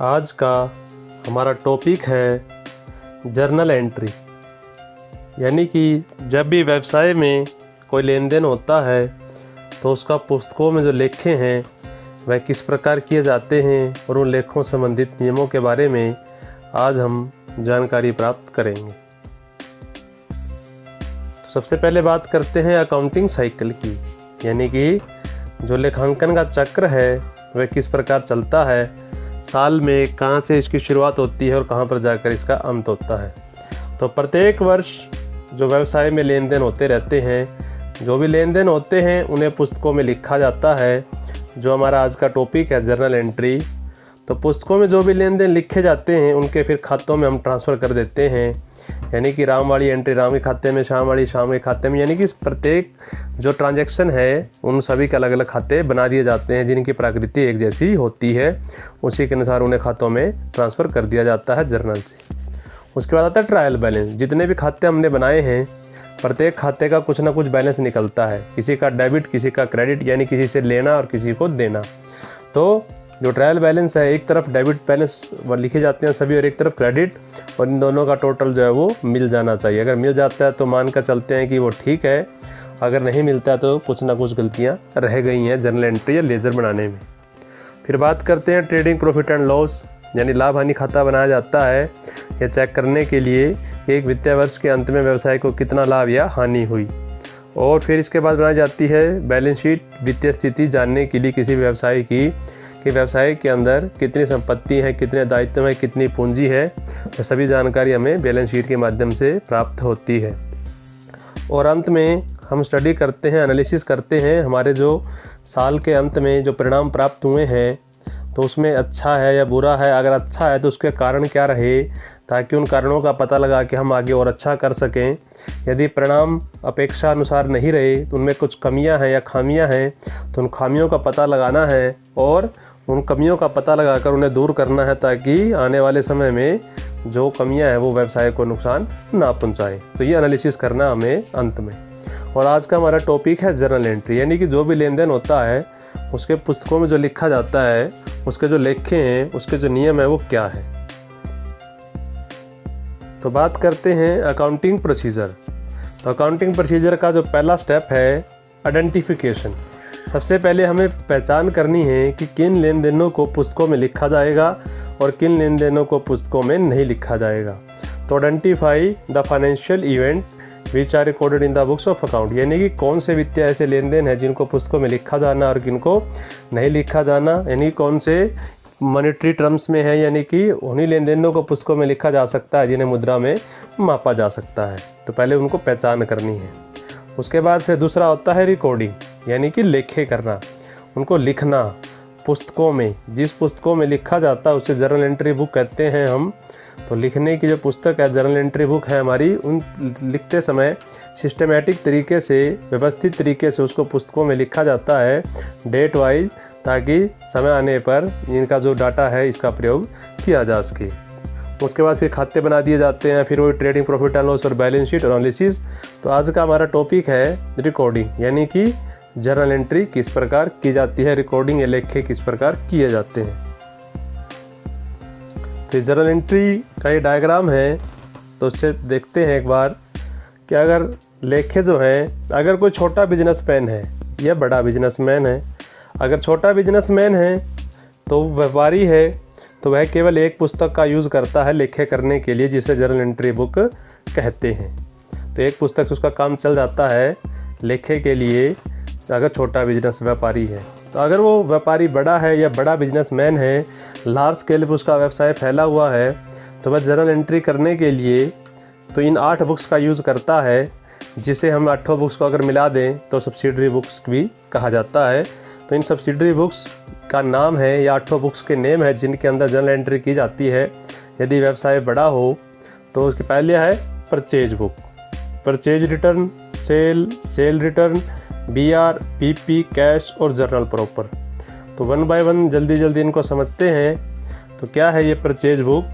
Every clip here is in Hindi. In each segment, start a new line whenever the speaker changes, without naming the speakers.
आज का हमारा टॉपिक है जर्नल एंट्री, यानी कि जब भी व्यवसाय में कोई लेन देन होता है तो उसका पुस्तकों में जो लेखे हैं वह किस प्रकार किए जाते हैं और उन लेखों संबंधित नियमों के बारे में आज हम जानकारी प्राप्त करेंगे। तो सबसे पहले बात करते हैं अकाउंटिंग साइकिल की, यानी कि जो लेखांकन का चक्र है वह किस प्रकार चलता है, साल में कहाँ से इसकी शुरुआत होती है और कहाँ पर जाकर इसका अंत होता है। तो प्रत्येक वर्ष जो व्यवसाय में लेन देन होते रहते हैं, जो भी लेन देन होते हैं उन्हें पुस्तकों में लिखा जाता है। जो हमारा आज का टॉपिक है जर्नल एंट्री, तो पुस्तकों में जो भी लेन देन लिखे जाते हैं उनके फिर खातों में हम ट्रांसफ़र कर देते हैं, यानी कि राम वाली एंट्री राम के खाते में, शाम वाली शाम के खाते में, यानी कि प्रत्येक जो ट्रांजैक्शन है उन सभी के अलग अलग खाते बना दिए जाते हैं जिनकी प्रकृति एक जैसी होती है, उसी के अनुसार उन्हें खातों में ट्रांसफ़र कर दिया जाता है जर्नल से। उसके बाद आता है ट्रायल बैलेंस। जितने भी खाते हमने बनाए हैं प्रत्येक खाते का कुछ ना कुछ बैलेंस निकलता है, किसी का डेबिट किसी का क्रेडिट, यानी किसी से लेना और किसी को देना। तो जो ट्रायल बैलेंस है, एक तरफ डेबिट बैलेंस लिखे जाते हैं सभी और एक तरफ क्रेडिट, और इन दोनों का टोटल जो है वो मिल जाना चाहिए। अगर मिल जाता है तो मानकर चलते हैं कि वो ठीक है, अगर नहीं मिलता है तो कुछ ना कुछ गलतियां रह गई हैं जर्नल एंट्री या लेजर बनाने में। फिर बात करते हैं ट्रेडिंग प्रॉफिट एंड लॉस, यानी लाभ हानि खाता बनाया जाता है यह चेक करने के लिए कि एक वित्तीय वर्ष के अंत में व्यवसाय को कितना लाभ या हानि हुई। और फिर इसके बाद बनाई जाती है बैलेंस शीट, वित्तीय स्थिति जानने के लिए किसी व्यवसाय की कि व्यवसाय के अंदर कितनी संपत्ति है, कितने दायित्व है, कितनी पूंजी है, ये सभी जानकारी हमें बैलेंस शीट के माध्यम से प्राप्त होती है। और अंत में हम स्टडी करते हैं, एनालिसिस करते हैं हमारे जो साल के अंत में जो परिणाम प्राप्त हुए हैं तो उसमें अच्छा है या बुरा है। अगर अच्छा है तो उसके कारण क्या रहे, ताकि उन कारणों का पता लगा के हम आगे और अच्छा कर सकें। यदि परिणाम अपेक्षा अनुसार नहीं रहे तो उनमें कुछ कमियां हैं या खामियां हैं तो उन खामियों का पता लगाना है और उन कमियों का पता लगाकर उन्हें दूर करना है, ताकि आने वाले समय में जो कमियां हैं वो व्यवसाय को नुकसान ना पहुंचाए। तो ये एनालिसिस करना हमें अंत में। और आज का हमारा टॉपिक है जर्नल एंट्री, यानी कि जो भी लेन देन होता है उसके पुस्तकों में जो लिखा जाता है, उसके जो लेखे हैं, उसके जो नियम है वो क्या है। तो बात करते हैं अकाउंटिंग प्रोसीजर। तो अकाउंटिंग प्रोसीजर का जो पहला स्टेप है आइडेंटिफिकेशन। सबसे पहले हमें पहचान करनी है कि किन लेन देनों को पुस्तकों में लिखा जाएगा और किन लेन देनों को पुस्तकों में नहीं लिखा जाएगा। तो identify the financial event which are recorded in the books of account, यानी कि कौन से वित्तीय ऐसे लेन देन हैं जिनको पुस्तकों में लिखा जाना और किनको नहीं लिखा जाना, यानी कौन से मॉनेटरी टर्म्स में है, यानी कि उन्हीं लेन देनों को पुस्तकों में लिखा जा सकता है जिन्हें मुद्रा में मापा जा सकता है। तो पहले उनको पहचान करनी है। उसके बाद फिर दूसरा होता है रिकॉर्डिंग, यानी कि लेखे करना, उनको लिखना पुस्तकों में। जिस पुस्तकों में लिखा जाता है उसे जर्नल एंट्री बुक कहते हैं हम। तो लिखने की जो पुस्तक है जर्नल एंट्री बुक है हमारी, उन लिखते समय सिस्टमेटिक तरीके से, व्यवस्थित तरीके से उसको पुस्तकों में लिखा जाता है डेट वाइज, ताकि समय आने पर इनका जो डाटा है इसका प्रयोग किया जा सके। उसके बाद फिर खाते बना दिए जाते हैं, फिर वही ट्रेडिंग प्रॉफिट एंड लॉस और बैलेंस शीट और एनालिसिस। तो आज का हमारा टॉपिक है रिकॉर्डिंग, यानी कि जर्नल एंट्री किस प्रकार की जाती है, रिकॉर्डिंग या लेखे किस प्रकार किए जाते हैं। तो जर्नल एंट्री का ये डायग्राम है, तो उससे देखते हैं एक बार कि अगर लेखे जो हैं, अगर कोई छोटा बिजनेसमैन है या बड़ा बिजनेसमैन है, अगर छोटा बिजनेसमैन है तो व्यापारी है, तो वह केवल एक पुस्तक का यूज़ करता है लेखे करने के लिए, जिसे जर्नल एंट्री बुक कहते हैं। तो एक पुस्तक से उसका काम चल जाता है लेखे के लिए, अगर छोटा बिजनेस व्यापारी है। तो अगर वो व्यापारी बड़ा है या बड़ा बिजनेसमैन है, लार्ज स्केल पर उसका व्यवसाय फैला हुआ है, तो वह जर्नल एंट्री करने के लिए तो इन 8 बुक्स का यूज़ करता है, जिसे हम 8 बुक्स को अगर मिला दें तो सब्सिडरी बुक्स भी कहा जाता है। तो इन सब्सिडरी बुक्स का नाम है या 8 बुक्स के नेम है जिनके अंदर जर्नल एंट्री की जाती है। यदि व्यवसाय बड़ा हो तो उसके पहले है purchase book, purchase return, cell return, BR, PP, cash और जर्नल प्रॉपर। तो 1 बाय 1 जल्दी इनको समझते हैं। तो क्या है ये परचेज बुक,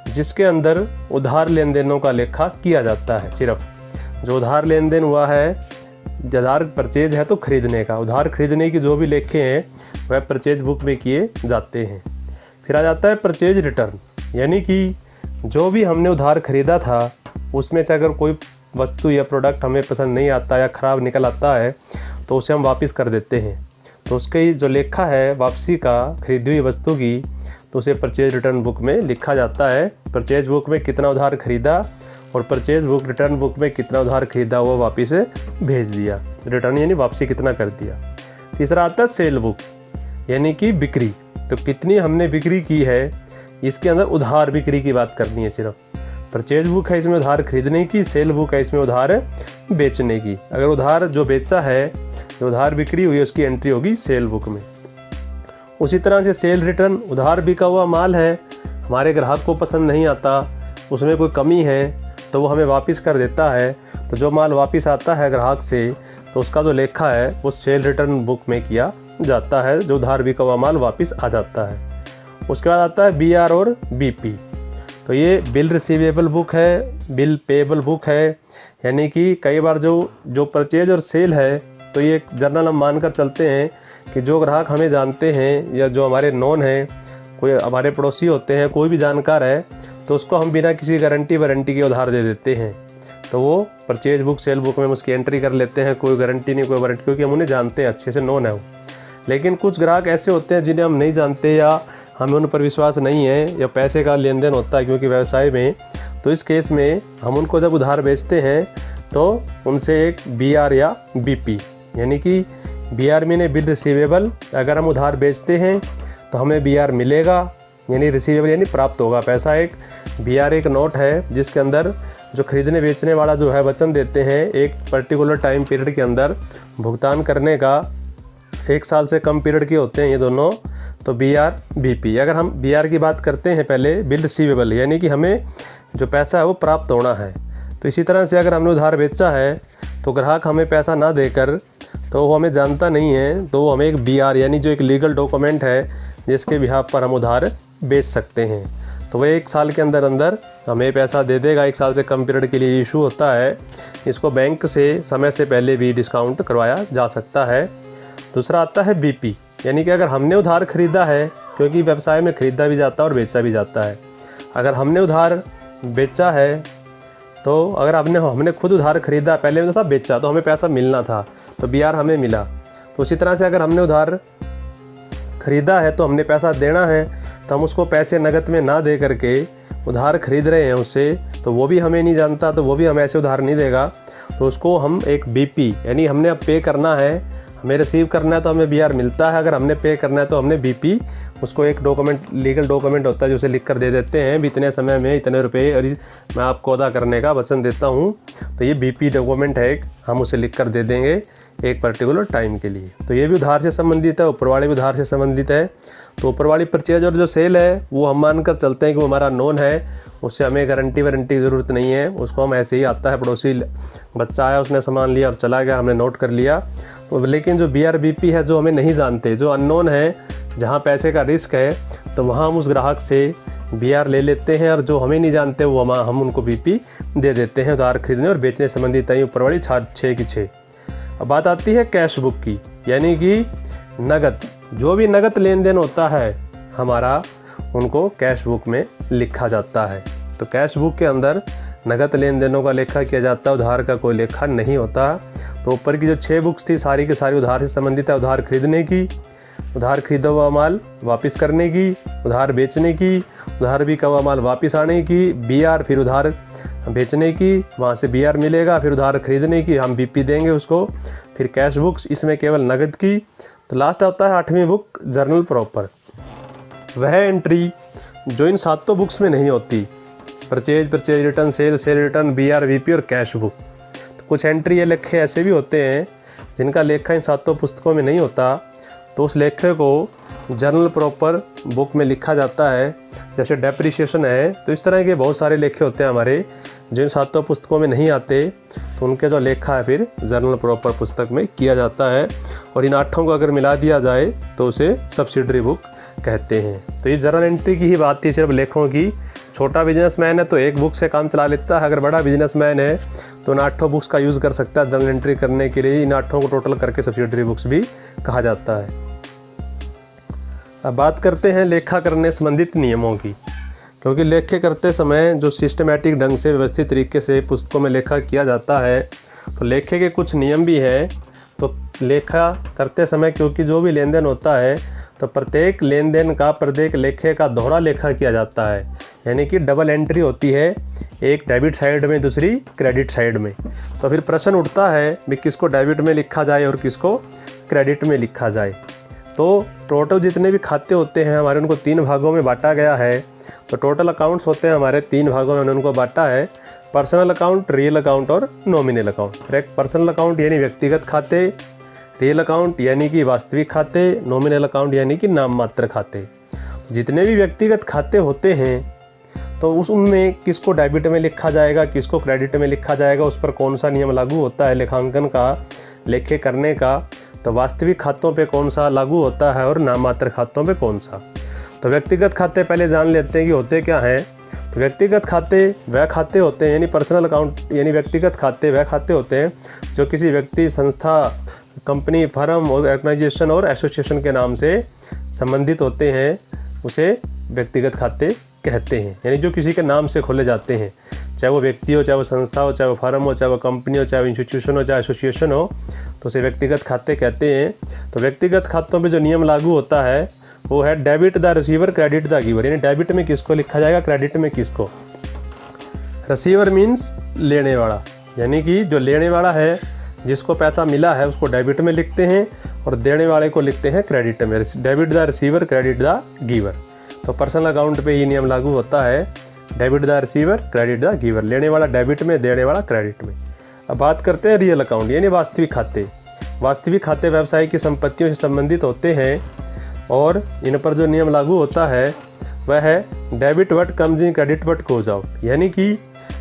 जिसके अंदर उधार लेन देनों का लेखा किया जाता है। सिर्फ जो उधार लेन देन हुआ है, उधार परचेज है तो खरीदने का, उधार खरीदने की जो भी लेखे हैं वह परचेज बुक में किए जाते हैं। फिर आ जाता है परचेज रिटर्न, यानी कि जो भी हमने उधार खरीदा था उसमें से अगर कोई वस्तु या प्रोडक्ट हमें पसंद नहीं आता या ख़राब निकल आता है तो उसे हम वापस कर देते हैं। तो उसकी जो लेखा है वापसी का खरीदी हुई वस्तु की, तो उसे परचेज रिटर्न बुक में लिखा जाता है। परचेज बुक में कितना उधार खरीदा और परचेज बुक रिटर्न बुक में कितना उधार खरीदा वो वापस भेज दिया। रिटर्न यानी वापसी कितना कर दिया। तीसरा आता है सेल बुक, यानी कि बिक्री। तो कितनी हमने बिक्री की है, इसके अंदर उधार बिक्री की बात करनी है सिर्फ। परचेज बुक है इसमें उधार खरीदने की, सेल बुक है इसमें उधार बेचने की। अगर उधार जो बेचा है, जो उधार बिक्री हुई है, उसकी एंट्री होगी सेल बुक में। उसी तरह से सेल रिटर्न, उधार बिका हुआ माल है, हमारे ग्राहक को पसंद नहीं आता, उसमें कोई कमी है तो वो हमें वापस कर देता है। तो जो माल वापस आता है ग्राहक से, तो उसका जो लेखा है वो सेल रिटर्न बुक में किया जाता है, जो उधार बिका हुआ माल वापस आ जाता है। उसके बाद आता है BR और BP। तो ये बिल रिसीवेबल बुक है, बिल पेएबल बुक है, यानी कि कई बार जो परचेज और सेल है, तो ये जर्नल हम मानकर चलते हैं कि जो ग्राहक हमें जानते हैं या जो हमारे नॉन हैं, कोई हमारे पड़ोसी होते हैं, कोई भी जानकार है, तो उसको हम बिना किसी गारंटी वारंटी के उधार दे देते हैं। तो वो परचेज बुक सेल बुक में हम उसकी एंट्री कर लेते हैं, कोई गारंटी नहीं कोई वारंटी, क्योंकि हम उन्हें जानते हैं, अच्छे से नॉन है वो। लेकिन कुछ ग्राहक ऐसे होते हैं जिन्हें हम नहीं जानते या हमें उन पर विश्वास नहीं है, या पैसे का लेन देन होता है क्योंकि व्यवसाय में, तो इस केस में हम उनको जब उधार बेचते हैं तो उनसे एक BR या BP, यानी कि BR में बिल रिसीवेबल, अगर हम उधार बेचते हैं तो हमें BR मिलेगा, यानी रिसीवेबल यानी प्राप्त होगा पैसा। एक BR एक नोट है जिसके अंदर जो खरीदने बेचने वाला जो है वचन देते हैं एक पर्टिकुलर टाइम पीरियड के अंदर भुगतान करने का। 1 साल से कम पीरियड के होते हैं ये दोनों। तो BR BP, अगर हम BR की बात करते हैं पहले, बिल रिसीवेबल, यानी कि हमें जो पैसा है वो प्राप्त होना है। तो इसी तरह से अगर हमने उधार बेचा है तो ग्राहक हमें पैसा ना देकर, तो वो हमें जानता नहीं है, तो वो हमें एक BR यानी जो एक लीगल डॉक्यूमेंट है जिसके बिहाफ पर हम उधार बेच सकते हैं, तो वह 1 साल के अंदर अंदर हमें पैसा दे देगा। 1 साल से कम पीरियड के लिए इशू होता है। इसको बैंक से समय से पहले भी डिस्काउंट करवाया जा सकता है। दूसरा आता है BP, यानी कि अगर हमने उधार खरीदा है, क्योंकि व्यवसाय में खरीदा भी जाता है और बेचा भी जाता है। अगर हमने उधार बेचा है, तो अगर हमने खुद उधार खरीदा, पहले में तो था बेचा, तो हमें पैसा मिलना था, तो BR हमें मिला। तो उसी तरह से अगर हमने उधार खरीदा है तो हमने पैसा देना है, तो हम उसको पैसे नगद में ना दे करके उधार खरीद रहे हैं उससे, तो वो भी हमें नहीं जानता, तो वो भी हमें ऐसे उधार नहीं देगा। तो उसको हम एक BP, यानी हमने अब पे करना है, हमें रिसीव करना है तो हमें BR मिलता है, अगर हमने पे करना है तो हमने BP, उसको एक डॉक्यूमेंट, लीगल डॉक्यूमेंट होता है जो उसे लिख कर दे देते हैं, इतने समय में इतने रुपए और मैं आपको अदा करने का वचन देता हूँ। तो ये BP डॉक्यूमेंट है, हम उसे लिख कर दे देंगे एक पर्टिकुलर टाइम के लिए। तो ये भी उधार से संबंधित है, ऊपर वाली भी उधार से संबंधित है। तो ऊपर वाली परचेज और जो सेल है वो हम मानकर चलते हैं कि वो हमारा नॉन है, उससे हमें गारंटी वारंटी की ज़रूरत नहीं है, उसको हम ऐसे ही आता है, पड़ोसी बच्चा आया उसने सामान लिया और चला गया, हमने नोट कर लिया। तो लेकिन जो BR BP है, जो हमें नहीं जानते, जो अननोन है, जहाँ पैसे का रिस्क है, तो वहाँ हम उस ग्राहक से BR ले लेते हैं, और जो हमें नहीं जानते वो हम उनको BP दे देते हैं उधार खरीदने और बेचने संबंधित है ऊपर वाली 6 की 6। अब बात आती है कैश बुक की, यानी कि नगद, जो भी नगद लेन देन होता है हमारा, उनको कैश बुक में लिखा जाता है। तो कैश बुक के अंदर नगद लेन देनों का लेखा किया जाता है, उधार का कोई लेखा नहीं होता। तो ऊपर की जो 6 बुक्स थी सारी की सारी उधार से संबंधित है। उधार खरीदने की, उधार खरीदा हुआ माल वापस करने की, उधार बेचने की, उधार बिका हुआ माल वापस आने की, BR, फिर उधार बेचने की, वहाँ से BR मिलेगा, फिर उधार खरीदने की, हम BP देंगे उसको, फिर कैश बुक्स, इसमें केवल नगद की। तो लास्ट आता है 8वीं बुक, जर्नल प्रॉपर। वह एंट्री जो इन 7 बुक्स में नहीं होती, purchase return, cell return, BR BP और कैश बुक। तो कुछ एंट्री या लेखे ऐसे भी होते हैं जिनका लेखा इन 7 पुस्तकों में नहीं होता, तो उस लेखे को जर्नल प्रॉपर बुक में लिखा जाता है। जैसे डेप्रिसिएशन है, तो इस तरह के बहुत सारे लेखे होते हैं हमारे जो इन 7 पुस्तकों में नहीं आते, तो उनके जो लेखा है फिर जर्नल प्रॉपर पुस्तक में किया जाता है। और इन 8 को अगर मिला दिया जाए तो उसे सब्सिडरी बुक कहते हैं। तो ये जर्नल एंट्री की ही बात थी, सिर्फ लेखों की। छोटा बिजनेसमैन है तो एक बुक से काम चला लेता है, अगर बड़ा बिजनेसमैन है तो इन 8 बुक्स का यूज़ कर सकता है जर्नल एंट्री करने के लिए। इन 8 को टोटल करके सब्सिडरी बुक्स भी कहा जाता है। अब बात करते हैं लेखा करने संबंधित नियमों की, क्योंकि लेखे करते समय जो सिस्टमेटिक ढंग से व्यवस्थित तरीके से पुस्तकों में लेखा किया जाता है, तो लेखे के कुछ नियम भी हैं। तो लेखा करते समय क्योंकि जो भी लेन देन होता है तो प्रत्येक लेन देन का प्रत्येक लेखे का दोहरा लेखा किया जाता है, यानी कि डबल एंट्री होती है, एक डेबिट साइड में दूसरी क्रेडिट साइड में। तो फिर प्रश्न उठता है कि किसको डेबिट में लिखा जाए और किसको क्रेडिट में लिखा जाए। तो टोटल जितने भी खाते होते हैं हमारे उनको 3 भागों में बांटा गया है। तो टोटल अकाउंट्स होते हैं हमारे 3 भागों में उनको बांटा है, पर्सनल अकाउंट, रियल अकाउंट और नॉमिनल अकाउंट। एक पर्सनल अकाउंट यानी व्यक्तिगत खाते, रियल अकाउंट यानी कि वास्तविक खाते, नॉमिनल अकाउंट यानी कि नाम मात्र खाते। जितने भी व्यक्तिगत खाते होते हैं तो उनमें किसको डेबिट में लिखा जाएगा, किसको क्रेडिट में लिखा जाएगा, उस पर कौन सा नियम लागू होता है लेखांकन का, लेखे करने का। तो वास्तविक खातों पे कौन सा लागू होता है और नाम मात्र खातों पे कौन सा। तो व्यक्तिगत खाते पहले जान लेते हैं कि होते क्या हैं। तो व्यक्तिगत खाते वह खाते होते हैं, यानी पर्सनल अकाउंट यानी व्यक्तिगत खाते वह खाते होते हैं जो किसी व्यक्ति, संस्था, कंपनी, फर्म, ऑर्गेनाइजेशन और एसोसिएशन के नाम से संबंधित होते हैं, उसे व्यक्तिगत खाते कहते हैं। यानी जो किसी के नाम से खोले जाते हैं, चाहे वो व्यक्ति हो, चाहे वो संस्था हो, चाहे वो फर्म हो, चाहे वो कंपनी हो, चाहे वो इंस्टीट्यूशन हो, चाहे एसोसिएशन हो, तो उसे व्यक्तिगत खाते कहते हैं। तो व्यक्तिगत खातों पे जो नियम लागू होता है वो है debit the receiver, credit the giver. यानी डेबिट में किसको लिखा जाएगा, क्रेडिट में किसको। रिसीवर मीन्स लेने वाला, यानी कि जो लेने वाला है, जिसको पैसा मिला है उसको डेबिट में लिखते हैं और देने वाले को लिखते हैं क्रेडिट में। Debit the receiver, credit the giver. तो पर्सनल अकाउंट पे ये नियम लागू होता है, debit the receiver, credit the giver. लेने वाला डेबिट में, देने वाला क्रेडिट में। अब बात करते हैं रियल अकाउंट यानी वास्तविक खाते। वास्तविक खाते व्यवसाय की संपत्तियों से संबंधित होते हैं और इन पर जो नियम लागू होता है वह है debit what comes in, credit what goes out. यानी कि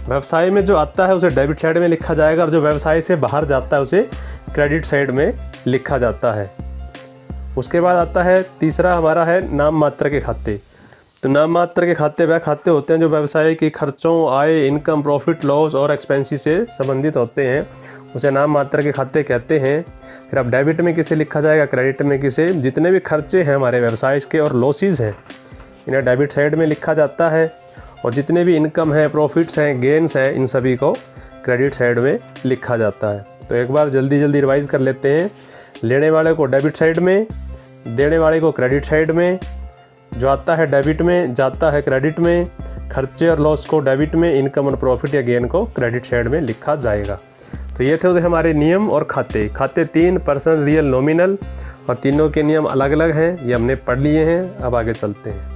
व्यवसाय में जो आता है उसे डेबिट साइड में लिखा जाएगा और जो व्यवसाय से बाहर जाता है उसे क्रेडिट साइड में लिखा जाता है। उसके बाद आता है तीसरा हमारा है नाम मात्र के खाते। तो नाम मात्र के खाते वह खाते होते हैं जो व्यवसाय के खर्चों, आय, इनकम, प्रॉफिट, लॉस और एक्सपेंसेस से संबंधित होते हैं, उसे नाम मात्र के खाते कहते हैं। फिर अब डेबिट में किसे लिखा जाएगा, क्रेडिट में किसे। जितने भी खर्चे हैं हमारे व्यवसाय के और लॉसेस हैं इन्हें डेबिट साइड में लिखा जाता है और जितने भी इनकम है, प्रॉफिट्स हैं, गेन्स हैं, इन सभी को क्रेडिट साइड में लिखा जाता है। तो एक बार जल्दी जल्दी रिवाइज कर लेते हैं। लेने वाले को डेबिट साइड में, देने वाले को क्रेडिट साइड में, जो आता है डेबिट में जाता है क्रेडिट में, खर्चे और लॉस को डेबिट में, इनकम और प्रॉफिट या गेन को क्रेडिट साइड में लिखा जाएगा। तो ये थे हमारे नियम और खाते। खाते 3, पर्सनल, रियल, नॉमिनल, और तीनों के नियम अलग अलग हैं, ये हमने पढ़ लिए हैं। अब आगे चलते हैं।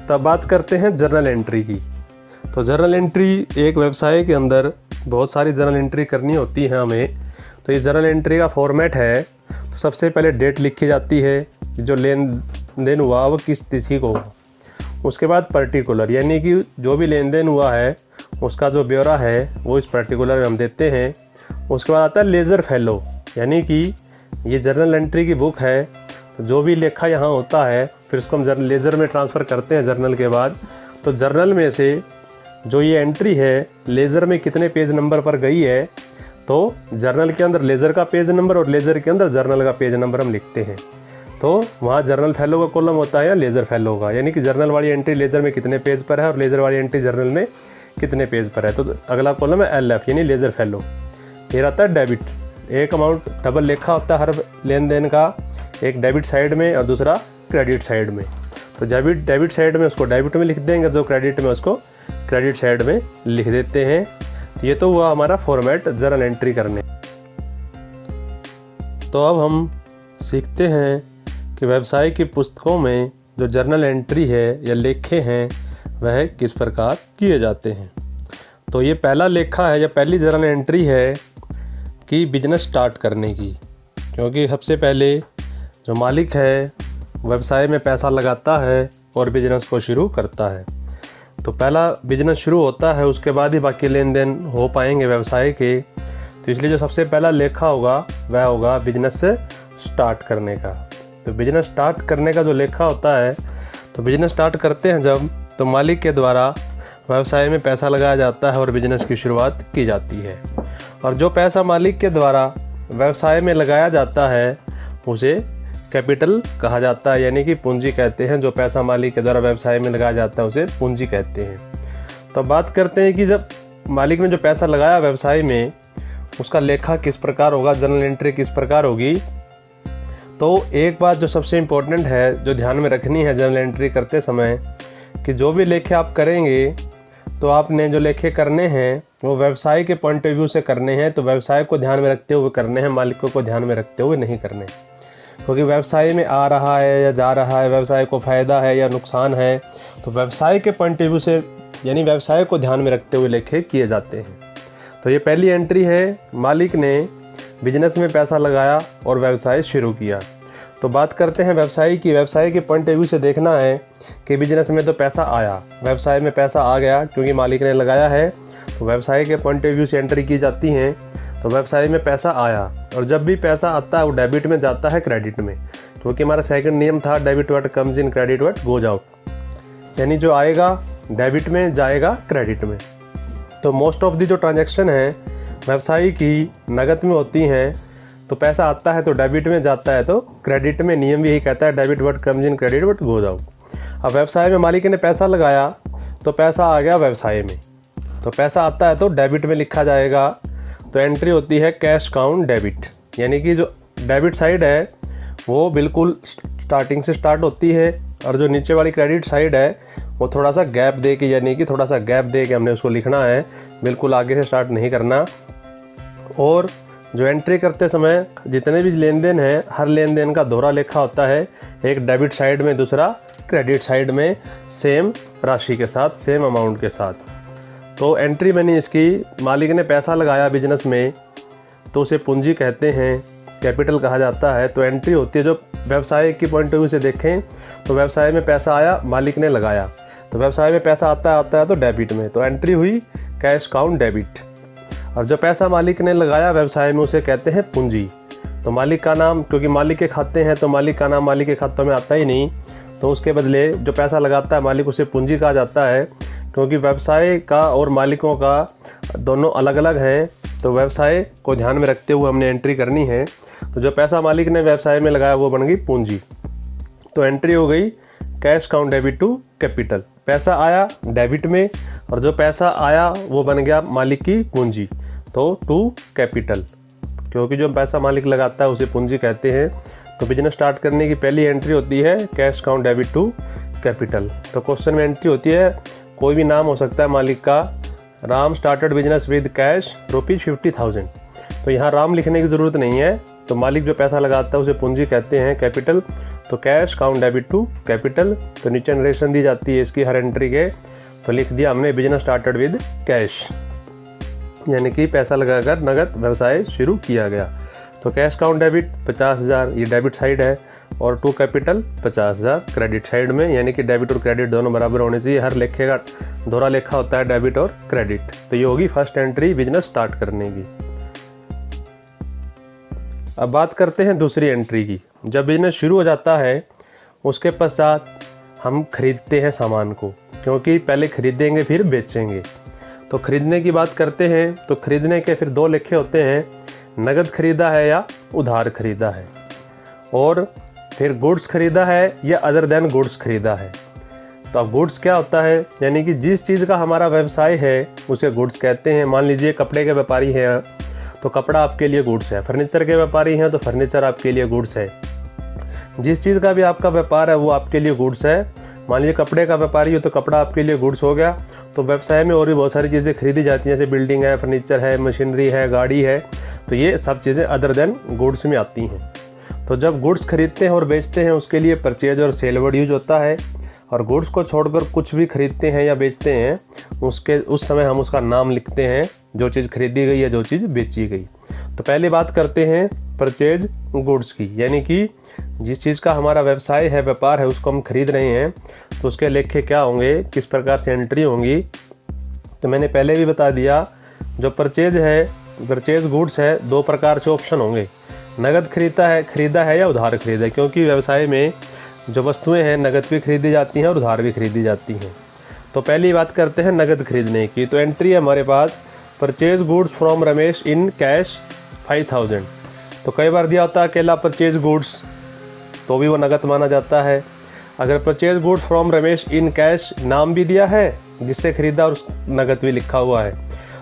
तो अब बात करते हैं जर्नल एंट्री की। तो जर्नल एंट्री एक व्यवसाय के अंदर बहुत सारी जर्नल एंट्री करनी होती है हमें। तो ये जर्नल एंट्री का फॉर्मेट है। तो सबसे पहले डेट लिखी जाती है, जो लेन देन हुआ वो किस तिथि को हुआ। उसके बाद पर्टिकुलर, यानी कि जो भी लेन देन हुआ है उसका जो ब्यौरा है वो इस पर्टिकुलर में हम देते हैं। उसके बाद आता है लेजर फेलो, यानी कि ये जर्नल एंट्री की बुक है। तो जो भी लेखा यहाँ होता है फिर उसको हम लेजर में ट्रांसफ़र करते हैं जर्नल के बाद। तो जर्नल में से जो ये एंट्री है लेजर में कितने पेज नंबर पर गई है, तो जर्नल के अंदर लेजर का पेज नंबर और लेजर के अंदर जर्नल का पेज नंबर हम लिखते हैं। तो वहाँ जर्नल फेलो का कॉलम होता है या लेजर फेलो का, यानी कि जर्नल वाली एंट्री लेजर में कितने पेज पर है और लेजर वाली एंट्री जर्नल में कितने पेज पर है। तो अगला कॉलम है LF यानी लेजर फेलो। फिर आता है डेबिट। एक अमाउंट डबल लिखा होता है हर लेन देन का, एक डेबिट साइड में और दूसरा क्रेडिट साइड में। तो डेबिट साइड में उसको डेबिट में लिख देंगे, जो क्रेडिट में उसको क्रेडिट साइड में लिख देते हैं। ये तो हुआ हमारा फॉर्मेट जर्नल एंट्री करने। तो अब हम सीखते हैं कि व्यवसाय की पुस्तकों में जो जर्नल एंट्री है या लेखे हैं वह किस प्रकार किए जाते हैं। तो ये पहला लेखा है या पहली जर्नल एंट्री है कि बिजनेस स्टार्ट करने की, क्योंकि सबसे पहले जो मालिक है व्यवसाय में पैसा लगाता है और बिजनेस को शुरू करता है। तो पहला बिजनेस शुरू होता है, उसके बाद ही बाकी लेन देन हो पाएंगे व्यवसाय के। तो इसलिए जो सबसे पहला लेखा होगा वह होगा बिजनेस स्टार्ट करने का। तो बिजनेस स्टार्ट करने का जो लेखा होता है, तो बिजनेस स्टार्ट करते हैं जब, तो मालिक के द्वारा व्यवसाय में पैसा लगाया जाता है और बिजनेस की शुरुआत की जाती है। और जो पैसा मालिक के द्वारा व्यवसाय में लगाया जाता है उसे कैपिटल कहा जाता है, यानी कि पूंजी कहते हैं। जो पैसा मालिक के द्वारा व्यवसाय में लगाया जाता है उसे पूंजी कहते हैं। तो बात करते हैं कि जब मालिक ने जो पैसा लगाया व्यवसाय में, उसका लेखा किस प्रकार होगा, जर्नल एंट्री किस प्रकार होगी। तो एक बात जो सबसे इम्पोर्टेंट है, जो ध्यान में रखनी है जर्नल एंट्री करते समय, कि जो भी लेखे आप करेंगे तो आपने जो लेखे करने हैं वो व्यवसाय के पॉइंट ऑफ व्यू से करने हैं। तो व्यवसाय को ध्यान में रखते हुए करने हैं, मालिकों को ध्यान में रखते हुए नहीं करने। क्योंकि व्यवसाय में आ रहा है या जा रहा है, व्यवसाय को फ़ायदा है या नुकसान है, तो व्यवसाय के पॉइंट ऑफ व्यू से यानी व्यवसाय को ध्यान में रखते हुए लेखे किए जाते हैं। तो ये पहली एंट्री है, मालिक ने बिजनेस में पैसा लगाया और व्यवसाय शुरू किया। तो बात करते हैं व्यवसाय की। व्यवसाय के पॉइंट ऑफ व्यू से देखना है कि बिजनेस में तो पैसा आया, व्यवसाय में पैसा आ गया क्योंकि मालिक ने लगाया है, तो व्यवसाय के पॉइंट ऑफ व्यू से एंट्री की जाती हैं। तो व्यवसाय में पैसा आया, और जब भी पैसा आता है वो डेबिट में जाता है क्रेडिट में, क्योंकि हमारा सेकंड नियम था debit what comes in credit what goes out, यानी जो आएगा डेबिट में जाएगा क्रेडिट में। तो मोस्ट ऑफ दी जो ट्रांजैक्शन है व्यवसाय की नगद में होती हैं। तो पैसा आता है तो डेबिट में जाता है तो क्रेडिट में। नियम भी यही कहता है debit what comes in credit what goes out. अब व्यवसाय में मालिक ने पैसा लगाया तो पैसा आ गया व्यवसाय में, तो पैसा आता है तो डेबिट में लिखा जाएगा। तो एंट्री होती है कैश काउंट डेबिट, यानी कि जो डेबिट साइड है वो बिल्कुल स्टार्टिंग से स्टार्ट होती है, और जो नीचे वाली क्रेडिट साइड है वो थोड़ा सा गैप दे के, यानी कि थोड़ा सा गैप दे के हमने उसको लिखना है, बिल्कुल आगे से स्टार्ट नहीं करना। और जो एंट्री करते समय जितने भी लेन देन है, हर लेन देन का दोहरा लेखा होता है, एक डेबिट साइड में दूसरा क्रेडिट साइड में, सेम राशि के साथ, सेम अमाउंट के साथ। तो एंट्री बनी इसकी, मालिक ने पैसा लगाया बिजनेस में तो उसे पूंजी कहते हैं, कैपिटल कहा जाता है। तो एंट्री होती है, जो व्यवसाय की पॉइंट ऑफ व्यू से देखें तो व्यवसाय में पैसा आया, मालिक ने लगाया, तो व्यवसाय में पैसा आता है तो डेबिट में, तो एंट्री हुई कैश काउंट डेबिट। और जो पैसा मालिक ने लगाया व्यवसाय में उसे कहते हैं पूंजी। तो मालिक का नाम, क्योंकि मालिक के खाते हैं तो मालिक का नाम मालिक के खातों में आता ही नहीं, तो उसके बदले जो पैसा लगाता है मालिक उसे पूंजी कहा जाता है। क्योंकि व्यवसाय का और मालिकों का दोनों अलग अलग हैं, तो व्यवसाय को ध्यान में रखते हुए हमने एंट्री करनी है। तो जो पैसा मालिक ने व्यवसाय में लगाया वो बन गई पूंजी। तो एंट्री हो गई cash count debit to capital. पैसा आया डेबिट में, और जो पैसा आया वो बन गया मालिक की पूंजी, तो टू कैपिटल। क्योंकि जो पैसा मालिक लगाता है उसे पूंजी कहते हैं। तो बिजनेस स्टार्ट करने की पहली एंट्री होती है cash count debit to capital. तो क्वेश्चन में एंट्री होती है, कोई भी नाम हो सकता है मालिक का, Ram started business with cash ₹50,000। तो यहाँ राम लिखने की ज़रूरत नहीं है, तो मालिक जो पैसा लगाता है उसे पूंजी कहते हैं, कैपिटल। तो cash count debit to capital. तो नीचे नरेशन दी जाती है इसकी हर एंट्री के, तो लिख दिया हमने बिजनेस स्टार्टेड विद कैश, यानी कि पैसा लगाकर नगद व्यवसाय शुरू किया गया। तो कैश काउंट डेबिट 50,000 ये डेबिट साइड है, और टू कैपिटल 50,000 क्रेडिट साइड में, यानी कि डेबिट और क्रेडिट दोनों बराबर होने चाहिए। हर लेखे का दोहरा लेखा होता है डेबिट और क्रेडिट। तो ये होगी फर्स्ट एंट्री बिजनेस स्टार्ट करने की। अब बात करते हैं दूसरी एंट्री की। जब बिजनेस शुरू हो जाता है उसके पश्चात हम खरीदते हैं सामान को, क्योंकि पहले खरीदेंगे फिर बेचेंगे। तो खरीदने की बात करते हैं, तो खरीदने के फिर दो लेखे होते हैं, नगद खरीदा है या उधार खरीदा है, और फिर गुड्स खरीदा है या अदर देन गुड्स खरीदा है। तो अब गुड्स क्या होता है, यानी कि जिस चीज़ का हमारा व्यवसाय है उसे गुड्स कहते हैं। मान लीजिए कपड़े के व्यापारी हैं तो कपड़ा आपके लिए गुड्स है, फर्नीचर के व्यापारी हैं तो फर्नीचर आपके लिए गुड्स है। जिस चीज़ का भी आपका व्यापार है वो आपके लिए गुड्स है। मान लीजिए कपड़े का व्यापारी हो तो कपड़ा आपके लिए गुड्स हो गया। तो व्यवसाय में और भी बहुत सारी चीज़ें खरीदी जाती हैं, जैसे बिल्डिंग है, फर्नीचर है, मशीनरी है, गाड़ी है, तो ये सब चीज़ें अदर देन गुड्स में आती हैं। तो जब गुड्स खरीदते हैं और बेचते हैं उसके लिए परचेज और सेल वर्ड यूज होता है, और गुड्स को छोड़कर कुछ भी खरीदते हैं या बेचते हैं उस समय हम उसका नाम लिखते हैं, जो चीज़ खरीदी गई है, जो चीज़ बेची गई। तो पहले बात करते हैं परचेज गुड्स की, यानी कि जिस चीज़ का हमारा व्यवसाय है, व्यापार है, उसको हम खरीद रहे हैं, तो उसके लेखे क्या होंगे, किस प्रकार से एंट्री होंगी। तो मैंने पहले भी बता दिया, जो परचेज है, परचेज गुड्स है, दो प्रकार से ऑप्शन होंगे, नगद खरीदा है या उधार खरीदा है। क्योंकि व्यवसाय में जो वस्तुएं हैं नगद भी खरीदी जाती हैं और उधार भी खरीदी जाती हैं। तो पहली बात करते हैं नगद खरीदने की। तो एंट्री है हमारे पास, purchase goods from Ramesh in cash 5,000। तो कई बार दिया होता है अकेला परचेज गुड्स, तो भी वो नगद माना जाता है। अगर purchase goods from Ramesh in cash नाम भी दिया है जिससे खरीदा और नगद भी लिखा हुआ है,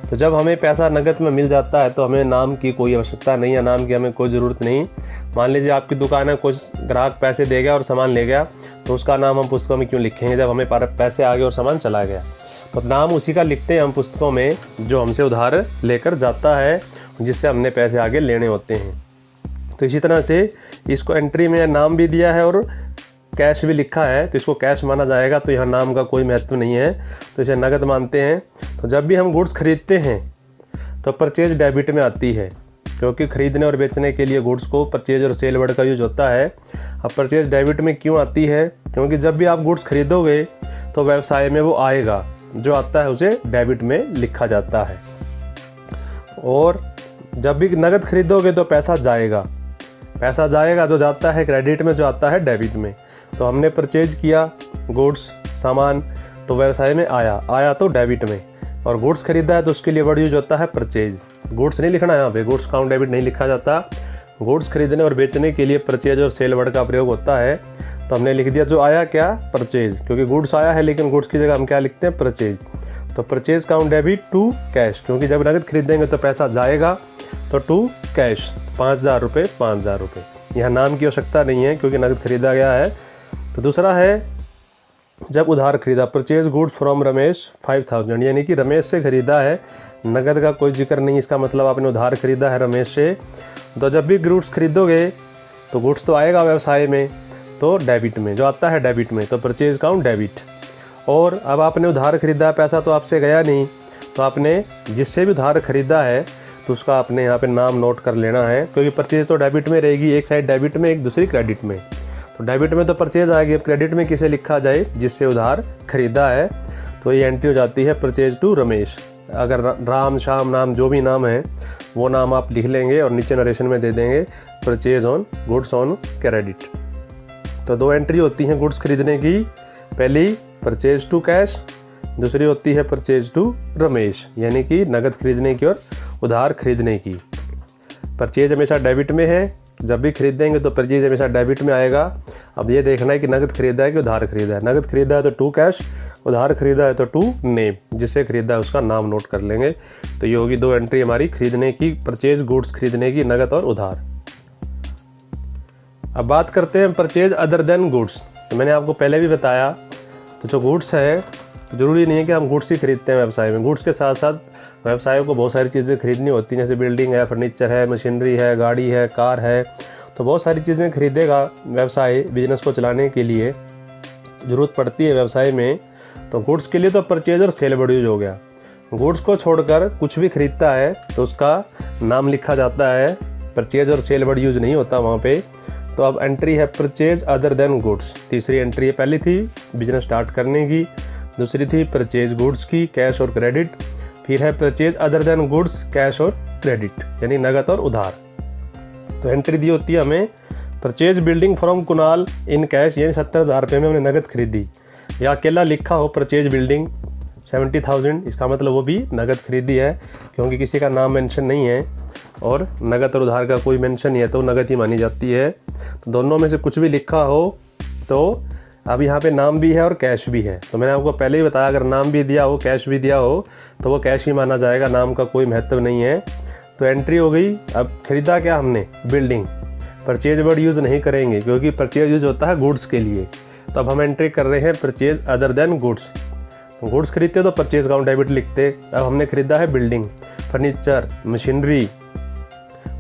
तो जब हमें पैसा नगद में मिल जाता है तो हमें नाम की कोई आवश्यकता नहीं है, नाम की हमें कोई ज़रूरत नहीं। मान लीजिए आपकी दुकान है, कुछ ग्राहक पैसे दे गया और सामान ले गया, तो उसका नाम हम पुस्तकों में क्यों लिखेंगे जब हमें पैसे आ गए और सामान चला गया। तो नाम उसी का लिखते हैं हम पुस्तकों में जो हमसे उधार लेकर जाता है, जिससे हमने पैसे आगे लेने होते हैं। तो इसी तरह से इसको एंट्री में नाम भी दिया है और कैश भी लिखा है, तो इसको कैश माना जाएगा। तो यहाँ नाम का कोई महत्व नहीं है, तो इसे नगद मानते हैं। तो जब भी हम गुड्स खरीदते हैं तो परचेज डेबिट में आती है, क्योंकि खरीदने और बेचने के लिए गुड्स को परचेज और सेल वर्ड का यूज होता है। अब परचेज डेबिट में क्यों आती है? क्योंकि जब भी आप गुड्स खरीदोगे तो व्यवसाय में वो आएगा, जो आता है उसे डेबिट में लिखा जाता है। और जब भी नगद खरीदोगे तो पैसा जाएगा जो जाता है क्रेडिट में, जो आता है डेबिट में। तो हमने परचेज किया गुड्स सामान, तो व्यवसाय में आया तो डेबिट में, और गुड्स खरीदा है तो उसके लिए वर्ड यूज होता है परचेज। गुड्स नहीं लिखना है यहाँ पे, गुड्स काउंट डेबिट नहीं लिखा जाता। गुड्स खरीदने और बेचने के लिए परचेज और सेल वर्ड का प्रयोग होता है। तो हमने लिख दिया जो आया क्या, परचेज, क्योंकि गुड्स आया है लेकिन गुड्स की जगह हम क्या लिखते हैं, परचेज। तो purchase count debit to cash, क्योंकि जब नगद खरीदेंगे तो पैसा जाएगा, तो टू कैश 5,000 रुपये 5,000 रुपये। यहाँ नाम की आवश्यकता नहीं है क्योंकि नगद खरीदा गया है। तो दूसरा है जब उधार खरीदा, परचेज गुड्स फ्रॉम रमेश 5,000, यानी कि रमेश से खरीदा है, नगद का कोई जिक्र नहीं, इसका मतलब आपने उधार खरीदा है रमेश से। तो जब भी गुड्स खरीदोगे तो गुड्स तो आएगा व्यवसाय में, तो डेबिट में, जो आता है डेबिट में, तो परचेज काउंट डेबिट। और अब आपने उधार खरीदा, पैसा तो आपसे गया नहीं, तो आपने जिससे भी उधार खरीदा है तो उसका आपने यहाँ पे नाम नोट कर लेना है, क्योंकि परचेज तो डेबिट में रहेगी, एक साइड डेबिट में एक दूसरी क्रेडिट में। तो डेबिट में तो परचेज आएगी, अब क्रेडिट में किसे लिखा जाए, जिससे उधार खरीदा है। तो ये एंट्री हो जाती है परचेज टू रमेश। अगर राम श्याम नाम जो भी नाम है वो नाम आप लिख लेंगे और नीचे नरेशन में दे देंगे purchase on goods on credit. तो दो एंट्री होती हैं गुड्स खरीदने की, पहली परचेज टू कैश, दूसरी होती है परचेज टू रमेश, यानी कि नगद खरीदने की और उधार खरीदने की। परचेज हमेशा डेबिट में है, जब भी खरीदेंगे तो परचेज हमेशा डेबिट में आएगा। अब ये देखना है कि नगद खरीदा है कि उधार खरीदा है। नगद खरीदा है तो टू कैश, उधार खरीदा है तो टू नेम, जिससे खरीदा है उसका नाम नोट कर लेंगे। तो ये होगी दो एंट्री हमारी खरीदने की, परचेज गुड्स खरीदने की, नगद और उधार। अब बात करते हैं परचेज अदर देन गुड्स। तो मैंने आपको पहले भी बताया, तो जो गुड्स है तो ज़रूरी नहीं है कि हम गुड्स ही खरीदते हैं व्यवसाय में। गुड्स के साथ साथ व्यवसाय को बहुत सारी चीज़ें खरीदनी होती हैं, जैसे बिल्डिंग है, फर्नीचर है, मशीनरी है, गाड़ी है, कार है, तो बहुत सारी चीज़ें खरीदेगा व्यवसाय बिजनेस को चलाने के लिए, ज़रूरत पड़ती है व्यवसाय में। तो गुड्स के लिए तो परचेज और सेल वर्ड यूज हो गया। गुड्स को छोड़कर कुछ भी खरीदता है तो उसका नाम लिखा जाता है, परचेज और सेल वर्ड यूज नहीं होता वहाँ पे। तो अब एंट्री है परचेज अदर देन गुड्स। तीसरी एंट्री है, पहली थी बिजनेस स्टार्ट करने की, दूसरी थी परचेज गुड्स की, कैश और क्रेडिट, फिर है purchase other than goods, cash और क्रेडिट, यानी नगद और उधार। तो एंट्री दी होती है हमें purchase building from Kunal in cash, यानी 70,000 रुपये में हमने नगद खरीदी, या अकेला लिखा हो परचेज बिल्डिंग 70,000, इसका मतलब वो भी नगद खरीदी है, क्योंकि किसी का नाम मेंशन नहीं है और नगद और उधार का कोई मेंशन नहीं है, तो नगद ही मानी जाती है। तो दोनों में से कुछ भी लिखा हो तो अब यहाँ पे नाम भी है और कैश भी है। तो मैंने आपको पहले ही बताया, अगर नाम भी दिया हो, कैश भी दिया हो, तो वो कैश ही माना जाएगा, नाम का कोई महत्व नहीं है। तो एंट्री हो गई। अब खरीदा क्या हमने, बिल्डिंग, परचेज वर्ड यूज़ नहीं करेंगे क्योंकि परचेज यूज होता है गुड्स के लिए। तो अब हम एंट्री कर रहे हैं परचेज अदर देन गुड्स। तो गुड्स खरीदते तो परचेज काउंट डेबिट लिखते, अब हमने खरीदा है बिल्डिंग, फर्नीचर, मशीनरी,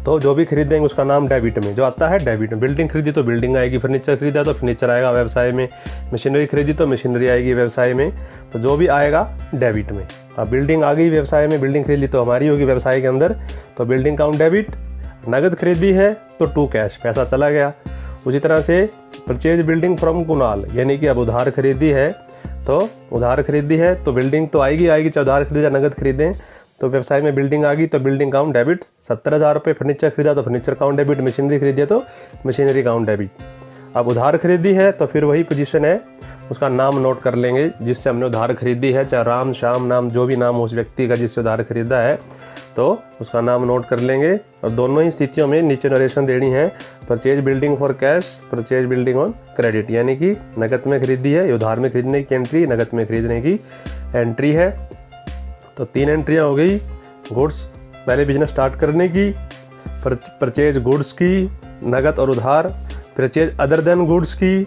तो जो भी खरीदेंगे उसका नाम डेबिट में, जो आता है डेबिट में। बिल्डिंग खरीदी तो बिल्डिंग आएगी, फर्नीचर खरीदा तो फर्नीचर आएगा व्यवसाय में, मशीनरी खरीदी तो मशीनरी आएगी व्यवसाय में, तो जो भी आएगा डेबिट में। अब बिल्डिंग आ गई व्यवसाय में, बिल्डिंग खरीदी तो हमारी होगी व्यवसाय के अंदर, तो बिल्डिंग काउंट डेबिट। नगद खरीदी है तो टू कैश, पैसा चला गया। उसी तरह से परचेज बिल्डिंग फ्रॉम कुणाल, यानी कि अब उधार खरीदी है, तो उधार खरीदी है तो बिल्डिंग तो आएगी, चाहे उधार खरीदे या नगद खरीदें। तो व्यवसाय में बिल्डिंग आ गई तो बिल्डिंग काउंट डेबिट 70,000 रुपये। फर्नीचर खरीदा तो फर्नीचर काउंट डेबिट, मशीनरी खरीदी तो मशीनरी काउंट डेबिट। अब उधार खरीदी है तो फिर वही पोजीशन है, उसका नाम नोट कर लेंगे जिससे हमने उधार खरीदी है, चाहे राम श्याम नाम जो भी नाम हो उस व्यक्ति का जिससे उधार खरीदा है, तो उसका नाम नोट कर लेंगे। और दोनों ही स्थितियों में नीचे नरेशन देनी है, purchase building for cash, purchase building on credit, यानी कि नकद में खरीदी है, उधार में खरीदने की एंट्री, नकद में खरीदने की एंट्री है। तो 3 एंट्रियाँ हो गई, गुड्स पहले बिजनेस स्टार्ट करने की, परचेज गुड्स की, नकद और उधार, परचेज अदर देन गुड्स की,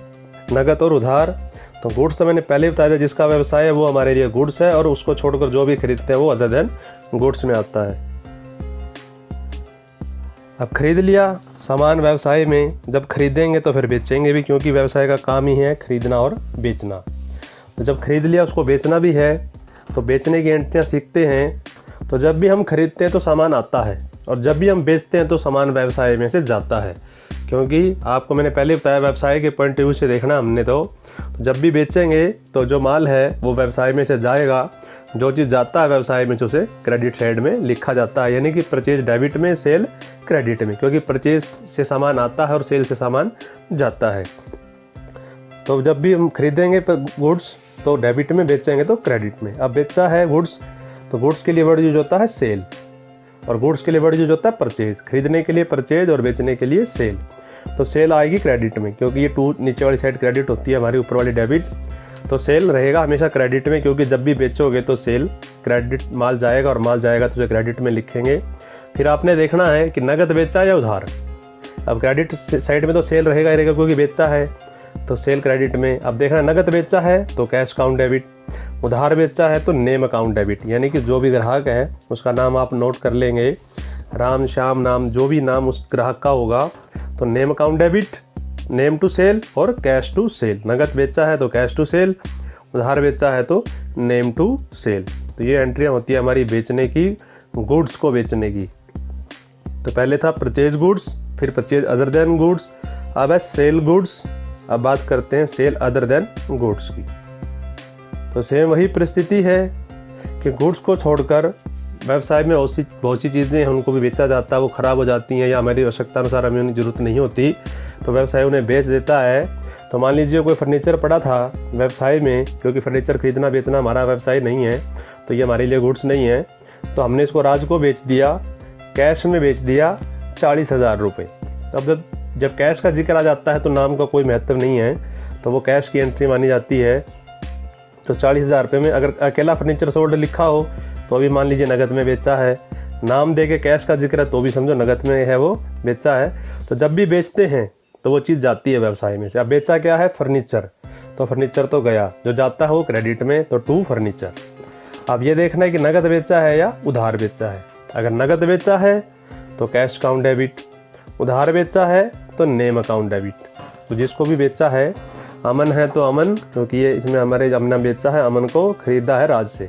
नकद और उधार। तो गुड्स तो मैंने पहले बताया था, जिसका व्यवसाय है वो हमारे लिए गुड्स है, और उसको छोड़कर जो भी खरीदते हैं वो अदर देन गुड्स में आता है। अब खरीद लिया सामान व्यवसाय में, जब खरीदेंगे तो फिर बेचेंगे भी, क्योंकि व्यवसाय का काम ही है खरीदना और बेचना। तो जब खरीद लिया उसको बेचना भी है, तो बेचने की एंट्रियाँ सीखते हैं। तो जब भी हम खरीदते हैं तो सामान आता है, और जब भी हम बेचते हैं तो सामान व्यवसाय में से जाता है, क्योंकि आपको मैंने पहले बताया व्यवसाय के पॉइंट ऑफ व्यू से देखना हमने। तो जब भी बेचेंगे तो जो माल है वो व्यवसाय में से जाएगा, जो चीज़ जाता है व्यवसाय में उसे क्रेडिट साइड में लिखा जाता है, यानी कि परचेज डेबिट में, सेल क्रेडिट में, क्योंकि परचेज से सामान आता है और सेल से सामान जाता है। तो जब भी हम खरीदेंगे गुड्स तो डेबिट में, बेचेंगे तो क्रेडिट में। अब बेचा है गुड्स, तो गुड्स के लिए वर्ड यूज होता है सेल, और गुड्स के लिए वर्ड यूज होता है परचेज। खरीदने के लिए परचेज और बेचने के लिए सेल। तो सेल आएगी क्रेडिट में, क्योंकि ये 2 नीचे वाली साइड क्रेडिट होती है, हमारी ऊपर वाली डेबिट। तो सेल रहेगा हमेशा क्रेडिट में, क्योंकि जब भी बेचोगे तो सेल क्रेडिट, माल जाएगा और माल जाएगा तो उसे क्रेडिट में लिखेंगे। फिर आपने देखना है कि नकद बेचा या उधार। अब क्रेडिट साइड में तो सेल रहेगा ही रहेगा, क्योंकि बेचा है तो सेल क्रेडिट में। अब देखना नकद बेचा है तो कैश अकाउंट डेबिट, उधार बेचा है तो नेम अकाउंट डेबिट, यानी कि जो भी ग्राहक है उसका नाम आप नोट कर लेंगे, राम श्याम नाम, जो भी नाम उस ग्राहक का होगा तो name account debit, name to sale और कैश टू सेल। नगद बेचा है तो कैश टू सेल, उधार बेचा है तो नेम टू सेल। तो ये एंट्रियाँ होती है हमारी बेचने की, गुड्स को बेचने की। तो पहले था परचेज गुड्स, फिर परचेज अदर देन गुड्स, अब है सेल गुड्स। अब बात करते हैं सेल अदर देन गुड्स की। तो सेम वही परिस्थिति है कि गुड्स को छोड़कर व्यवसाय में बहुत सी चीज़ें हैं, उनको भी बेचा जाता है, वो ख़राब हो जाती हैं या हमारी आवश्यकता अनुसार हमें उनकी ज़रूरत नहीं होती, तो व्यवसाय उन्हें बेच देता है। तो मान लीजिए कोई फर्नीचर पड़ा था व्यवसाय में, क्योंकि फर्नीचर खरीदना बेचना हमारा व्यवसाय नहीं है, तो ये हमारे लिए गुड्स नहीं है, तो हमने इसको राज को बेच दिया, कैश में बेच दिया 40,000 रुपये। अब जब कैश का जिक्र आ जाता है तो नाम का कोई महत्व नहीं है, तो वो कैश की एंट्री मानी जाती है। तो 40,000 रुपये में अगर अकेला फर्नीचर सोल्ड लिखा हो तो अभी मान लीजिए नगद में बेचा है, नाम दे के कैश का जिक्र है तो भी समझो नगद में है वो बेचा है। तो जब भी बेचते हैं तो वो चीज़ जाती है व्यवसाय में से। अब बेचा क्या है? फर्नीचर, तो फर्नीचर तो गया, जो जाता है वो क्रेडिट में, तो टू फर्नीचर। अब ये देखना है कि नगद बेचा है या उधार बेचा है। अगर नगद बेचा है तो कैश अकाउंट डेबिट, उधार बेचा है तो नेम अकाउंट डेबिट। तो जिसको भी बेचा है, अमन है तो अमन, क्योंकि ये इसमें हमारे अमन बेचा है, अमन को खरीदा है राज से,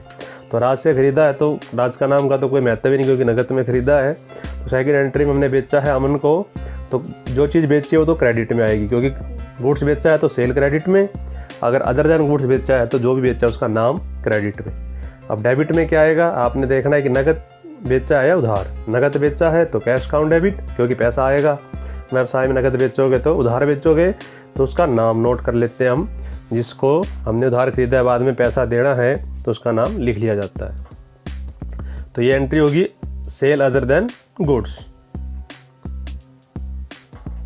तो राज से खरीदा है तो राज का नाम का तो कोई महत्व ही नहीं, क्योंकि नगद में खरीदा है। तो सेकंड एंट्री में हमने बेचा है अमन को, तो जो चीज़ बेची है वो तो क्रेडिट में आएगी, क्योंकि गुड्स बेचा है तो सेल क्रेडिट में, अगर अदर देन गुड्स बेचा है तो जो भी बेचा है उसका नाम क्रेडिट में। अब डेबिट में क्या आएगा? आपने देखना है कि नगद बेचा है या उधार। नगद बेचा है तो कैश अकाउंट डेबिट, क्योंकि पैसा आएगा व्यवसाय में। नगद बेचोगे तो उधार बेचोगे तो उसका नाम नोट कर लेते हैं हम, जिसको हमने उधार खरीदा है, बाद में पैसा देना है तो उसका नाम लिख लिया जाता है। तो ये एंट्री होगी सेल अदर देन गुड्स।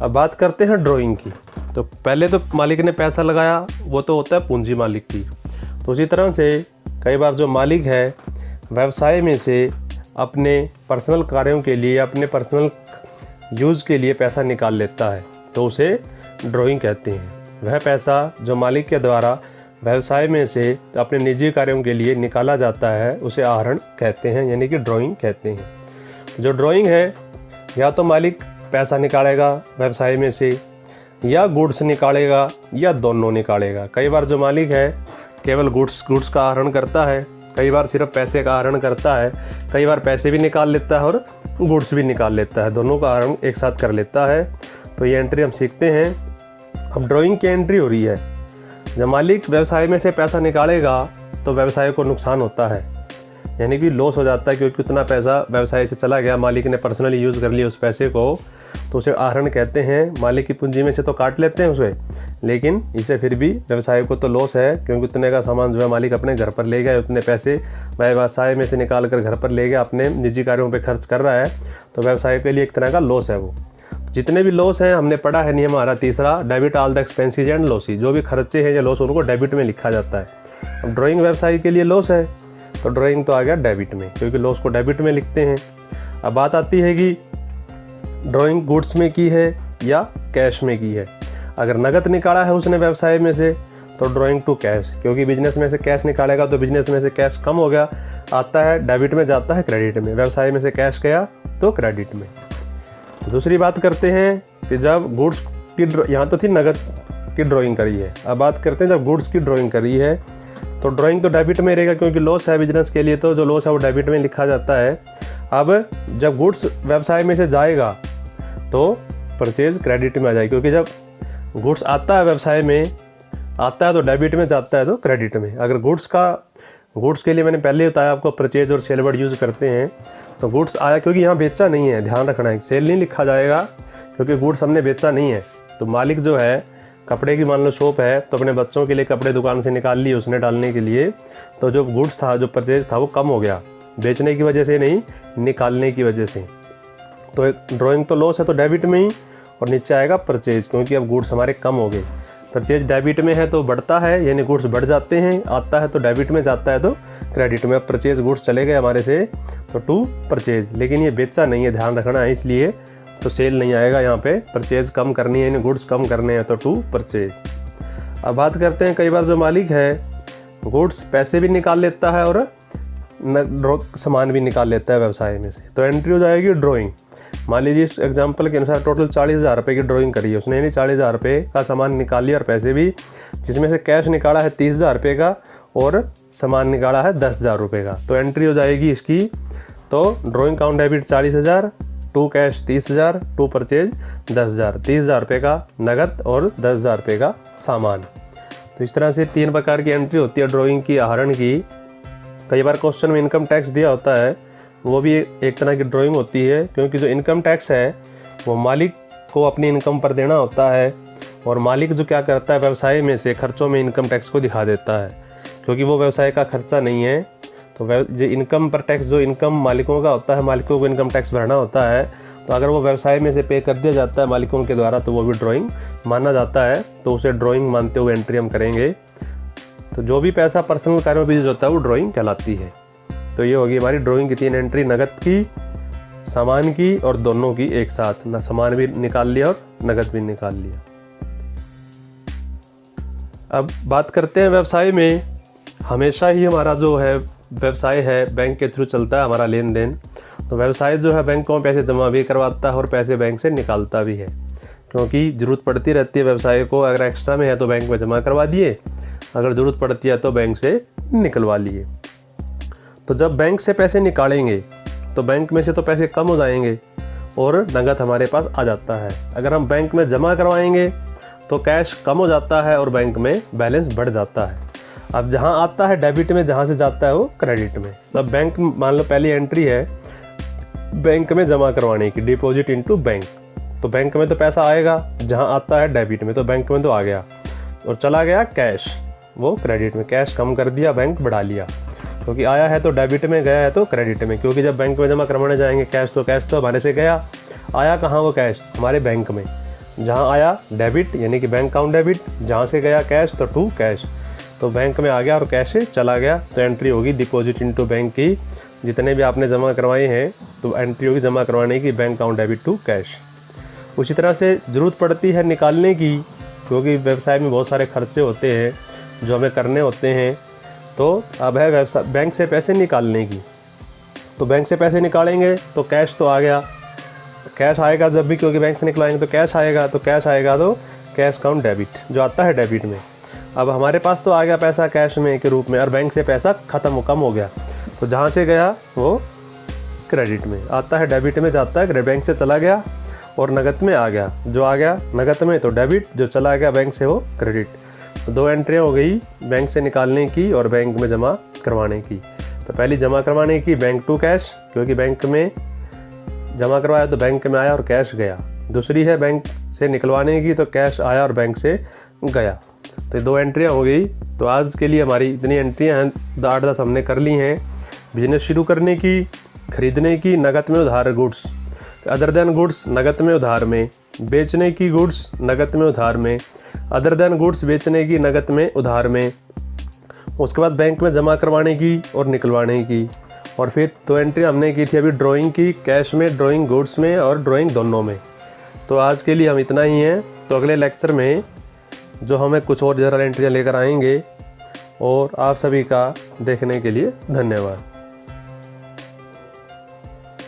अब बात करते हैं ड्राइंग की। तो पहले तो मालिक ने पैसा लगाया, वो तो होता है पूंजी मालिक की। तो उसी तरह से कई बार जो मालिक है व्यवसाय में से अपने पर्सनल कार्यों के लिए, अपने पर्सनल यूज़ के लिए पैसा निकाल लेता है, तो उसे ड्राइंग कहते हैं। वह पैसा जो मालिक के द्वारा व्यवसाय में से अपने निजी कार्यों के लिए निकाला जाता है उसे आहरण कहते हैं, यानी कि ड्राइंग कहते हैं। जो ड्राइंग है, या तो मालिक पैसा निकालेगा व्यवसाय में से, या गुड्स निकालेगा, या दोनों निकालेगा। कई बार जो मालिक है केवल गुड्स का आहरण करता है, कई बार सिर्फ पैसे का आहरण करता है, कई बार पैसे भी निकाल लेता है और गुड्स भी निकाल लेता है, दोनों का आहरण एक साथ कर लेता है। तो ये एंट्री हम सीखते हैं। अब ड्राइंग की एंट्री हो रही है, जब मालिक व्यवसाय में से पैसा निकालेगा तो व्यवसाय को नुकसान होता है, यानी कि लॉस हो जाता है, क्योंकि उतना पैसा व्यवसाय से चला गया, मालिक ने पर्सनली यूज़ कर लिया उस पैसे को, तो उसे आहरण कहते हैं। मालिक की पूंजी में से तो काट लेते हैं उसे, लेकिन इसे फिर भी व्यवसाय को तो लॉस है, क्योंकि उतने का सामान जो है मालिक अपने घर पर ले गया, उतने पैसे व्यवसाय में से निकाल कर घर पर ले गया, अपने निजी कार्यों पे खर्च कर रहा है, तो व्यवसाय के लिए एक तरह का लॉस है वो। जितने भी लॉस हैं हमने पढ़ा है नियम हमारा तीसरा, debit all the expenses and losses, जो भी खर्चे हैं या लॉस उनको डेबिट में लिखा जाता है। अब ड्राइंग व्यवसाय के लिए लॉस है तो ड्राइंग तो आ गया डेबिट में, क्योंकि लॉस को डेबिट में लिखते हैं। अब बात आती है कि ड्राइंग गुड्स में की है या कैश में की है। अगर नगद निकाला है उसने व्यवसाय में से तो ड्राइंग टू कैश, क्योंकि बिजनेस में से कैश निकालेगा तो बिजनेस में से कैश कम हो गया, आता है डेबिट में, जाता है क्रेडिट में। व्यवसाय में से कैश गया तो क्रेडिट में। दूसरी बात करते हैं कि जब गुड्स की, यहाँ तो थी नगद की ड्राइंग करी है, अब बात करते हैं जब गुड्स की ड्राइंग करी है तो ड्राइंग तो डेबिट में रहेगा, क्योंकि लॉस है बिजनेस के लिए, तो जो लॉस है वो डेबिट में लिखा जाता है। अब जब गुड्स व्यवसाय में से जाएगा तो परचेज क्रेडिट में आ जाएगी, क्योंकि जब गुड्स आता है व्यवसाय में, आता है तो डेबिट में, जाता है तो क्रेडिट में। अगर गुड्स के लिए मैंने पहले बताया आपको परचेज और सेल वर्ड यूज़ करते हैं, तो गुड्स आया, क्योंकि यहाँ बेचा नहीं है, ध्यान रखना है, सेल नहीं लिखा जाएगा, क्योंकि गुड्स हमने बेचा नहीं है। तो मालिक जो है, कपड़े की मान लो शॉप है, तो अपने बच्चों के लिए कपड़े दुकान से निकाल लिए उसने डालने के लिए, तो जो गुड्स था, जो परचेज था वो कम हो गया, बेचने की वजह से नहीं, निकालने की वजह से। तो ड्राइंग तो लॉस है तो डेबिट में ही, और नीचे आएगा परचेज, क्योंकि अब गुड्स हमारे कम हो गए। परचेज डेबिट में है तो बढ़ता है, यानी गुड्स बढ़ जाते हैं, आता है तो डेबिट में, जाता है तो क्रेडिट में। अब परचेज गुड्स चले गए हमारे से तो टू परचेज, लेकिन ये बेचा नहीं है, ध्यान रखना है, इसलिए तो सेल नहीं आएगा यहाँ पे। परचेज कम करनी है, यानी गुड्स कम करने हैं तो टू परचेज। अब बात करते हैं, कई बार जो मालिक है गुड्स पैसे भी निकाल लेता है और सामान भी निकाल लेता है व्यवसाय में से, तो एंट्री हो जाएगी ड्राइंग। मान लीजिए इस एग्जाम्पल के अनुसार टोटल 40,000 रुपये की ड्राइंग करी है उसने, यानी 40,000 रुपये का सामान निकाल लिया और पैसे भी, जिसमें से कैश निकाला है 30,000 रुपये का और सामान निकाला है 10,000 रुपये का, तो एंट्री हो जाएगी इसकी। तो drawing count debit 40,000, to cash 30,000, to purchase 10,000, 30,000 रुपये का नगद और 10,000 रुपये का सामान। तो इस तरह से 3 प्रकार की एंट्री होती है ड्राइंग की, आहरण की। कई बार क्वेश्चन में इनकम टैक्स दिया होता है, वो भी एक तरह की ड्राइंग होती है, क्योंकि जो इनकम टैक्स है वो मालिक को अपनी इनकम पर देना होता है, और मालिक जो क्या करता है व्यवसाय में से खर्चों में इनकम टैक्स को दिखा देता है, क्योंकि वो व्यवसाय का खर्चा नहीं है। तो जो इनकम पर टैक्स, जो इनकम मालिकों का होता है, मालिकों को इनकम टैक्स भरना होता है, तो अगर वो व्यवसाय में से पे कर दिया जाता है मालिकों के द्वारा, तो वो भी ड्राइंग माना जाता है, तो उसे ड्राइंग मानते हुए एंट्री हम करेंगे। तो जो भी पैसा पर्सनल कार्यों में यूज होता है वो ड्राइंग कहलाती है। तो ये होगी हमारी ड्राइंग की 3 एंट्री, नगद की, सामान की और दोनों की एक साथ, ना सामान भी निकाल लिया और नगद भी निकाल लिया। अब बात करते हैं व्यवसाय में, हमेशा ही हमारा जो है व्यवसाय है बैंक के थ्रू चलता है हमारा लेन देन। तो व्यवसाय जो है बैंकों में पैसे जमा भी करवाता है और पैसे बैंक से निकालता भी है, क्योंकि ज़रूरत पड़ती रहती है व्यवसाय को। अगर एक्स्ट्रा में है तो बैंक में जमा करवा दिए, अगर ज़रूरत पड़ती है तो बैंक से निकलवा लिए। तो जब बैंक से पैसे निकालेंगे तो बैंक में से तो पैसे कम हो जाएंगे और नगद हमारे पास आ जाता है। अगर हम बैंक में जमा करवाएंगे तो कैश कम हो जाता है और बैंक में बैलेंस बढ़ जाता है। अब जहाँ आता है डेबिट में, जहाँ से जाता है वो क्रेडिट में। अब बैंक, मान लो पहली एंट्री है बैंक में जमा करवाने की, डिपॉजिट इनटू बैंक, तो बैंक में तो पैसा आएगा, जहाँ आता है डेबिट में तो बैंक में तो आ गया, और चला गया कैश, वो क्रेडिट में, कैश कम कर दिया, बैंक बढ़ा लिया, क्योंकि आया है तो डेबिट में, गया है तो क्रेडिट में। क्योंकि जब बैंक में जमा करवाने जाएंगे कैश तो हमारे से गया, आया कहाँ वो कैश, हमारे बैंक में। जहाँ आया डेबिट यानी कि बैंक अकाउंट डेबिट, जहाँ से गया कैश तो टू कैश, तो बैंक में आ गया और कैश चला गया, तो एंट्री होगी डिपॉजिट इनटू बैंक की। जितने भी आपने जमा करवाए हैं तो एंट्री होगी जमा करवाने की, bank account debit to cash. उसी तरह से ज़रूरत पड़ती है निकालने की, क्योंकि व्यवसाय में बहुत सारे खर्चे होते हैं जो हमें करने होते हैं। तो अब है व्यवसाय बैंक से पैसे निकालने की, तो बैंक से पैसे निकालेंगे तो कैश तो आ गया, कैश आएगा जब भी, क्योंकि बैंक से निकलाएंगे तो कैश आएगा, तो कैश आएगा तो कैश अकाउंट डेबिट जो आता है डेबिट में। अब हमारे पास तो आ गया पैसा कैश में के रूप में, और बैंक से पैसा कम हो गया, तो जहाँ से गया वो क्रेडिट में, आता है डेबिट में, जाता है बैंक से चला गया और नगद में आ गया, जो आ गया नगद में तो डेबिट, जो चला गया बैंक से वो क्रेडिट। तो 2 एंट्रियाँ हो गई बैंक से निकालने की और बैंक में जमा करवाने की। तो पहली जमा करवाने की बैंक टू कैश, क्योंकि बैंक में जमा करवाया तो बैंक में आया और कैश गया। दूसरी है बैंक से निकलवाने की, तो कैश आया और बैंक से गया। तो 2 एंट्रियाँ हो गई। तो आज के लिए हमारी इतनी एंट्रियाँ हैं, 8-10 हमने कर ली हैं। बिजनेस शुरू करने की, खरीदने की नकद में उधार गुड्स, अदर देन गुड्स नकद में उधार में, बेचने की गुड्स नकद में उधार में, अदर देन गुड्स बेचने की नकद में उधार में, उसके बाद बैंक में जमा करवाने की और निकलवाने की। और फिर 2 एंट्री हमने की थी अभी ड्राइंग की, कैश में, ड्राइंग गुड्स में और ड्राइंग दोनों में। तो आज के लिए हम इतना ही हैं। तो अगले लेक्चर में जो हमें कुछ और जनरल एंट्रियाँ लेकर आएंगे। और आप सभी का देखने के लिए धन्यवाद।